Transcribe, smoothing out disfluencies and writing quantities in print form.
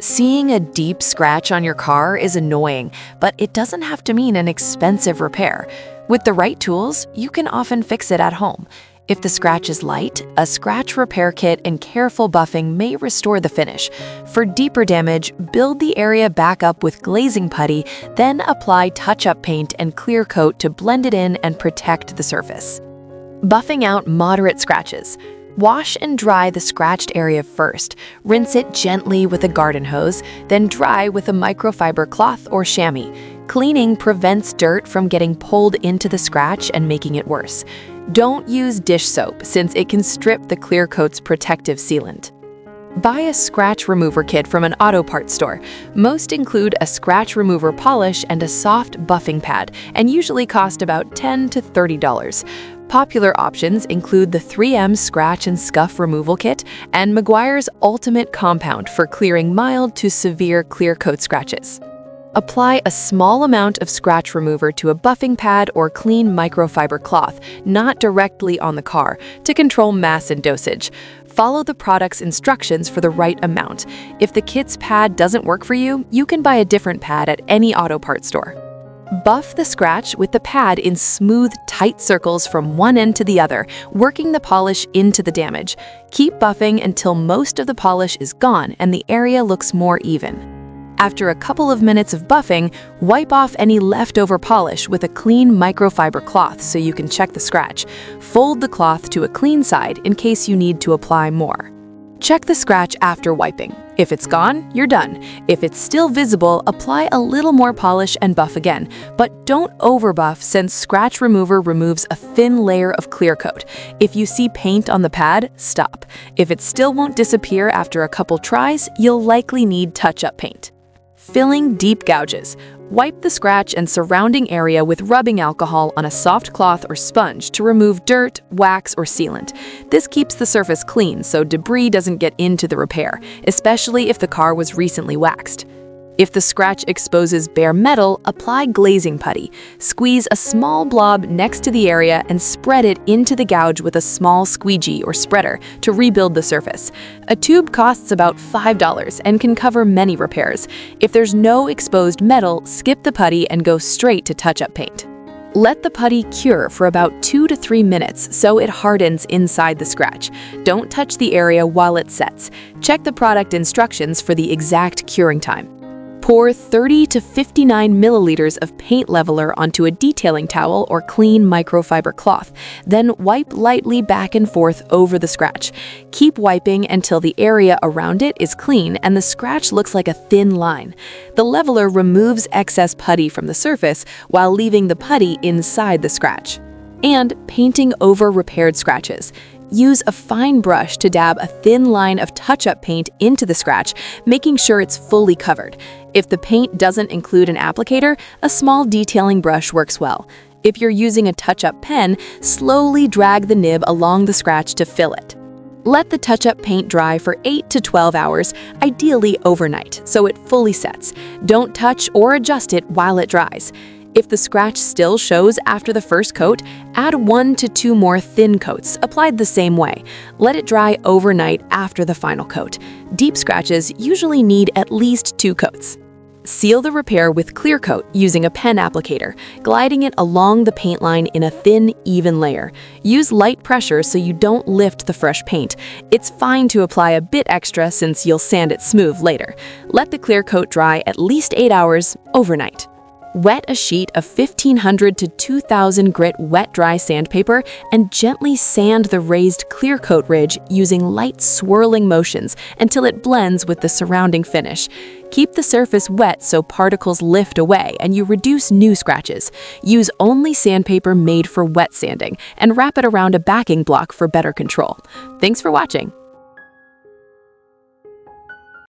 Seeing a deep scratch on your car is annoying, but it doesn't have to mean an expensive repair. With the right tools, you can often fix it at home. If the scratch is light, a scratch repair kit and careful buffing may restore the finish. For deeper damage, build the area back up with glazing putty, then apply touch-up paint and clear coat to blend it in and protect the surface. Buffing out moderate scratches. Wash and dry the scratched area first. Rinse it gently with a garden hose, then dry with a microfiber cloth or chamois. Cleaning prevents dirt from getting pulled into the scratch and making it worse. Don't use dish soap since it can strip the clear coat's protective sealant. Buy a scratch remover kit from an auto parts store. Most include a scratch remover polish and a soft buffing pad, and usually cost about $10 to $30. Popular options include the 3M Scratch and Scuff Removal Kit and Meguiar's Ultimate Compound for clearing mild to severe clear coat scratches. Apply a small amount of scratch remover to a buffing pad or clean microfiber cloth, not directly on the car, to control mass and dosage. Follow the product's instructions for the right amount. If the kit's pad doesn't work for you, you can buy a different pad at any auto parts store. Buff the scratch with the pad in smooth, tight circles from one end to the other, working the polish into the damage. Keep buffing until most of the polish is gone and the area looks more even. After a couple of minutes of buffing, wipe off any leftover polish with a clean microfiber cloth so you can check the scratch. Fold the cloth to a clean side in case you need to apply more. Check the scratch after wiping. If it's gone, you're done. If it's still visible, apply a little more polish and buff again. But don't overbuff since scratch remover removes a thin layer of clear coat. If you see paint on the pad, stop. If it still won't disappear after a couple tries, you'll likely need touch-up paint. Filling deep gouges. Wipe the scratch and surrounding area with rubbing alcohol on a soft cloth or sponge to remove dirt, wax, or sealant. This keeps the surface clean so debris doesn't get into the repair, especially if the car was recently waxed. If the scratch exposes bare metal, apply glazing putty. Squeeze a small blob next to the area and spread it into the gouge with a small squeegee or spreader to rebuild the surface. A tube costs about $5 and can cover many repairs. If there's no exposed metal, skip the putty and go straight to touch-up paint. Let the putty cure for about 2 to 3 minutes so it hardens inside the scratch. Don't touch the area while it sets. Check the product instructions for the exact curing time. Pour 30 to 59 milliliters of paint leveler onto a detailing towel or clean microfiber cloth, then wipe lightly back and forth over the scratch. Keep wiping until the area around it is clean and the scratch looks like a thin line. The leveler removes excess putty from the surface while leaving the putty inside the scratch. And painting over repaired scratches. Use a fine brush to dab a thin line of touch-up paint into the scratch, making sure it's fully covered. If the paint doesn't include an applicator, a small detailing brush works well. If you're using a touch-up pen, slowly drag the nib along the scratch to fill it. Let the touch-up paint dry for 8 to 12 hours, ideally overnight, so it fully sets. Don't touch or adjust it while it dries. If the scratch still shows after the first coat, add 1 to 2 more thin coats, applied the same way. Let it dry overnight after the final coat. Deep scratches usually need at least 2 coats. Seal the repair with clear coat using a pen applicator, gliding it along the paint line in a thin, even layer. Use light pressure so you don't lift the fresh paint. It's fine to apply a bit extra since you'll sand it smooth later. Let the clear coat dry at least 8 hours overnight. Wet a sheet of 1500 to 2000 grit wet-dry sandpaper and gently sand the raised clear coat ridge using light swirling motions until it blends with the surrounding finish. Keep the surface wet so particles lift away and you reduce new scratches. Use only sandpaper made for wet sanding and wrap it around a backing block for better control. Thanks for watching.